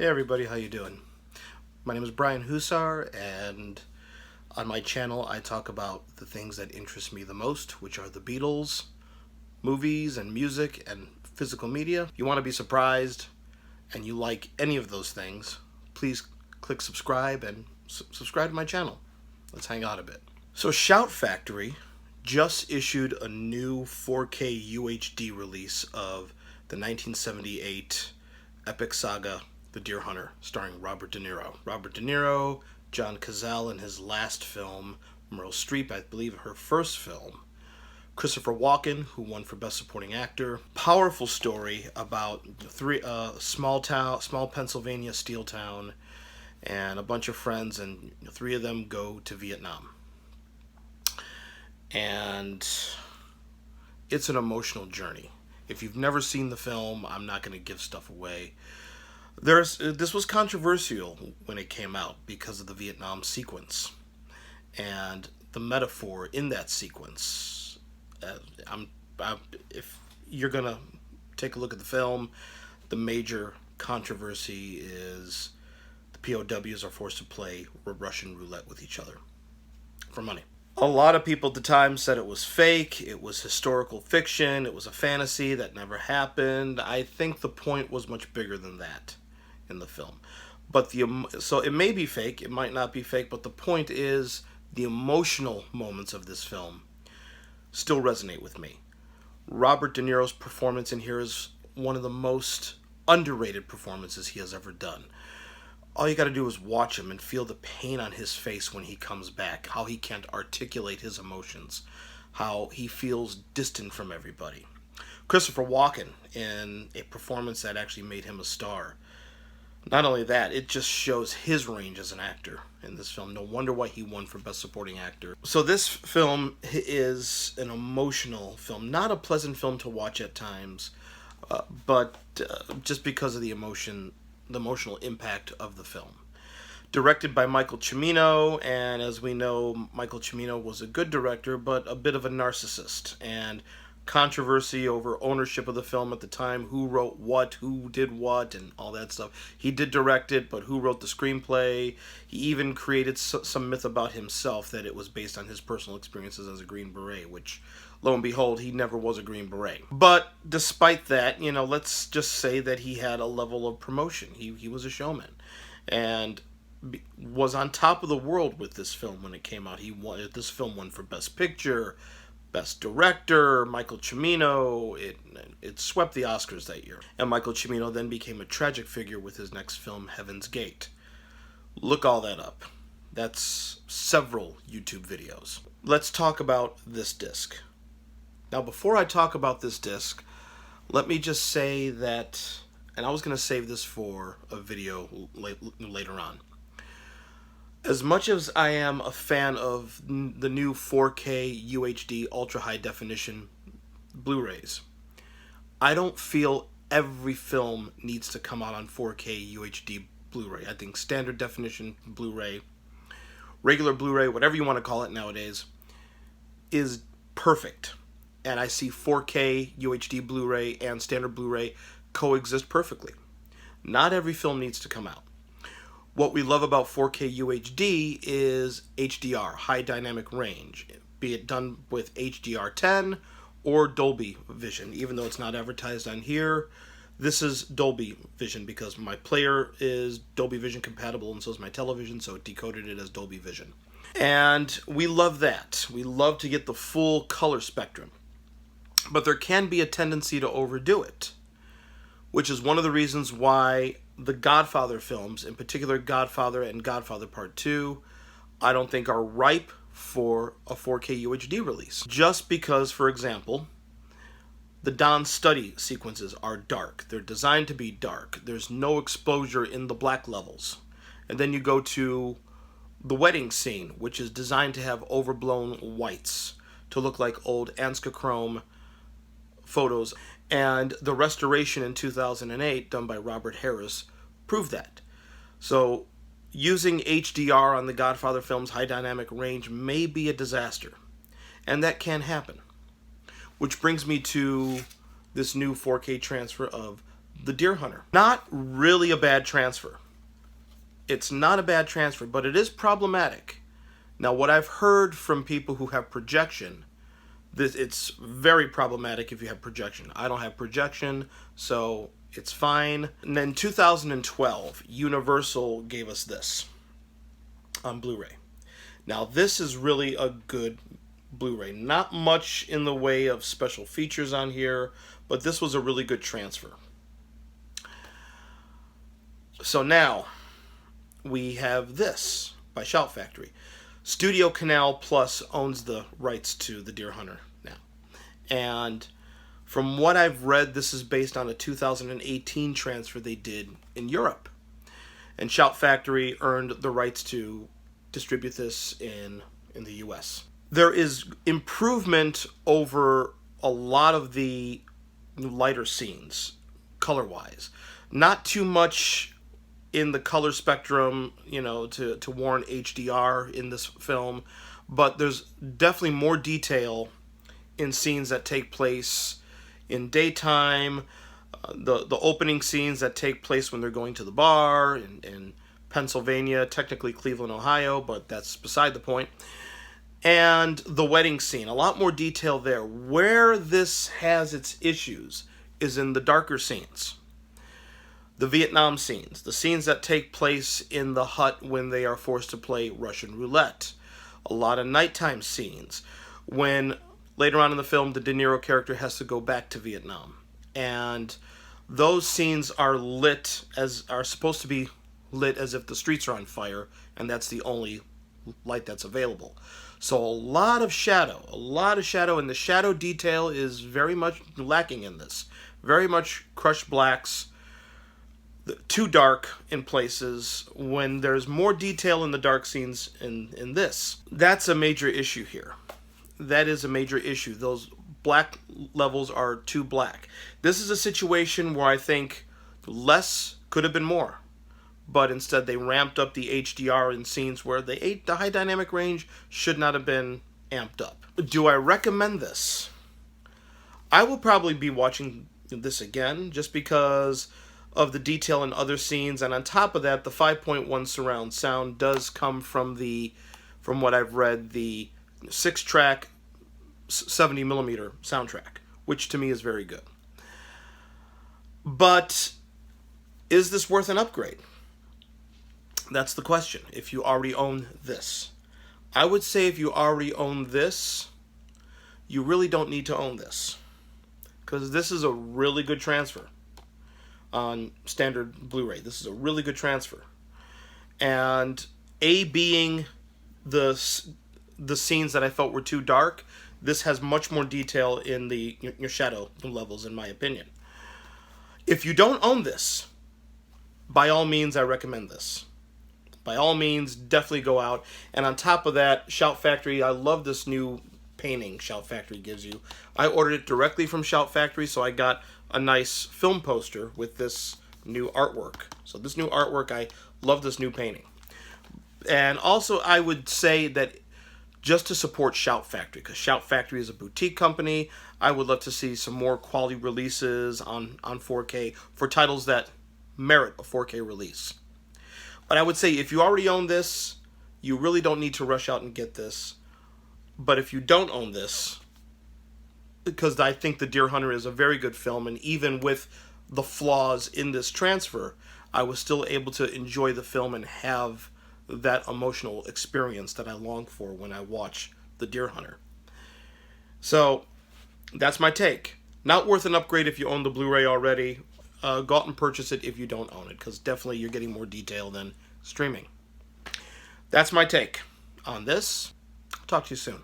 Hey everybody, how you doing? My name is Brian Husar, and on my channel I talk about the things that interest me the most, which are the Beatles, movies and music and physical media. If you want to be surprised and you like any of those things, please click subscribe and subscribe to my channel. Let's hang out a bit. So Shout Factory just issued a new 4K UHD release of the 1978 epic saga The Deer Hunter, starring Robert De Niro. Robert De Niro, John Cazale in his last film, Meryl Streep, I believe her first film, Christopher Walken, who won for Best Supporting Actor. Powerful story about small Pennsylvania steel town, and a bunch of friends, and three of them go to Vietnam. And it's an emotional journey. If you've never seen the film, I'm not going to give stuff away. This was controversial when it came out because of the Vietnam sequence and the metaphor in that sequence. If you're gonna take a look at the film, the major controversy is the POWs are forced to play Russian roulette with each other for money. A lot of people at the time said it was fake, it was historical fiction, it was a fantasy that never happened. I think the point was much bigger than that in the film. But so it may be fake, it might not be fake, but the point is the emotional moments of this film still resonate with me. Robert De Niro's performance in here is one of the most underrated performances he has ever done. All you got to do is watch him and feel the pain on his face when he comes back, how he can't articulate his emotions, how he feels distant from everybody. Christopher Walken in a performance that actually made him a star. Not only that, it just shows his range as an actor in this film. No wonder why he won for Best Supporting Actor. So this film is an emotional film, not a pleasant film to watch at times, but just because of the emotional impact of the film. Directed by Michael Cimino, and as we know, Michael Cimino was a good director, but a bit of a narcissist, and controversy over ownership of the film at the time, who wrote what, who did what, and all that stuff. He did direct it, but who wrote the screenplay? He even created some myth about himself that it was based on his personal experiences as a Green Beret, which, lo and behold, he never was a Green Beret. But despite that, let's just say that he had a level of promotion. He was a showman, and was on top of the world with this film when it came out. This film won for Best Picture, Best Director, Michael Cimino. It swept the Oscars that year. And Michael Cimino then became a tragic figure with his next film, Heaven's Gate. Look all that up. That's several YouTube videos. Let's talk about this disc. Now, before I talk about this disc, let me just say that, and I was going to save this for a video later on. As much as I am a fan of the new 4K UHD Ultra High Definition Blu Rays, I don't feel every film needs to come out on 4K UHD Blu Ray. I think standard definition Blu Ray, regular Blu Ray, whatever you want to call it nowadays, is perfect. And I see 4K UHD Blu Ray and standard Blu Ray coexist perfectly. Not every film needs to come out. What we love about 4K UHD is HDR, high dynamic range, be it done with HDR10 or Dolby Vision. Even though it's not advertised on here, this is Dolby Vision because my player is Dolby Vision compatible and so is my television, so it decoded it as Dolby Vision. And we love that. We love to get the full color spectrum. But there can be a tendency to overdo it, which is one of the reasons why the Godfather films, in particular Godfather and Godfather Part 2, I don't think are ripe for a 4K UHD release. Just because, for example, the Don study sequences are dark. They're designed to be dark. There's no exposure in the black levels. And then you go to the wedding scene, which is designed to have overblown whites to look like old Anscochrome photos. And the restoration in 2008 done by Robert Harris proved that. So using HDR on the Godfather film's high dynamic range may be a disaster. And that can happen. Which brings me to this new 4K transfer of the Deer Hunter. Not really a bad transfer. It's not a bad transfer, but it is problematic. Now, what I've heard from people who have projection, it's very problematic if you have projection. I don't have projection, so it's fine. And then 2012, Universal gave us this on Blu-ray. Now, this is really a good Blu-ray. Not much in the way of special features on here, but this was a really good transfer. So now, we have this by Shout Factory. Studio Canal Plus owns the rights to the Deer Hunter now. And from what I've read, this is based on a 2018 transfer they did in Europe. And Shout Factory earned the rights to distribute this in the US. There is improvement over a lot of the lighter scenes, color-wise. Not too much in the color spectrum, you know, to warrant HDR in this film, but there's definitely more detail in scenes that take place in daytime, the opening scenes that take place when they're going to the bar in Pennsylvania, technically Cleveland, Ohio, but that's beside the point. And the wedding scene, a lot more detail there. Where this has its issues is in the darker scenes. The Vietnam scenes, the scenes that take place in the hut when they are forced to play Russian roulette. A lot of nighttime scenes when later on in the film the De Niro character has to go back to Vietnam. And those scenes are supposed to be lit as if the streets are on fire, and that's the only light that's available. So a lot of shadow, and the shadow detail is very much lacking in this. Very much crushed blacks, too dark in places when there's more detail in the dark scenes in this. That's a major issue here. That is a major issue. Those black levels are too black. This is a situation where I think less could have been more, but instead they ramped up the HDR in scenes where the high dynamic range should not have been amped up. Do I recommend this? I will probably be watching this again just because of the detail in other scenes, and on top of that, the 5.1 surround sound does come from what I've read, the 6-track 70mm soundtrack, which to me is very good. But is this worth an upgrade? That's the question. If you already own this, I would say if you already own this, you really don't need to own this, because this is a really good transfer on standard Blu-ray. This is a really good transfer, and being the scenes that I felt were too dark, this has much more detail in your shadow levels, in my opinion. If you don't own this, by all means, I recommend this. By all means, definitely go out. And on top of that, Shout Factory, I love this new painting Shout Factory gives you. I ordered it directly from Shout Factory, so I got a nice film poster with this new artwork. So this new artwork, I love this new painting. And also, I would say that just to support Shout Factory, because Shout Factory is a boutique company, I would love to see some more quality releases on 4K for titles that merit a 4K release. But I would say if you already own this, you really don't need to rush out and get this. But if you don't own this, because I think The Deer Hunter is a very good film, and even with the flaws in this transfer, I was still able to enjoy the film and have that emotional experience that I long for when I watch The Deer Hunter. So that's my take. Not worth an upgrade if you own the Blu-ray already. Go out and purchase it if you don't own it, because definitely you're getting more detail than streaming. That's my take on this. I'll talk to you soon.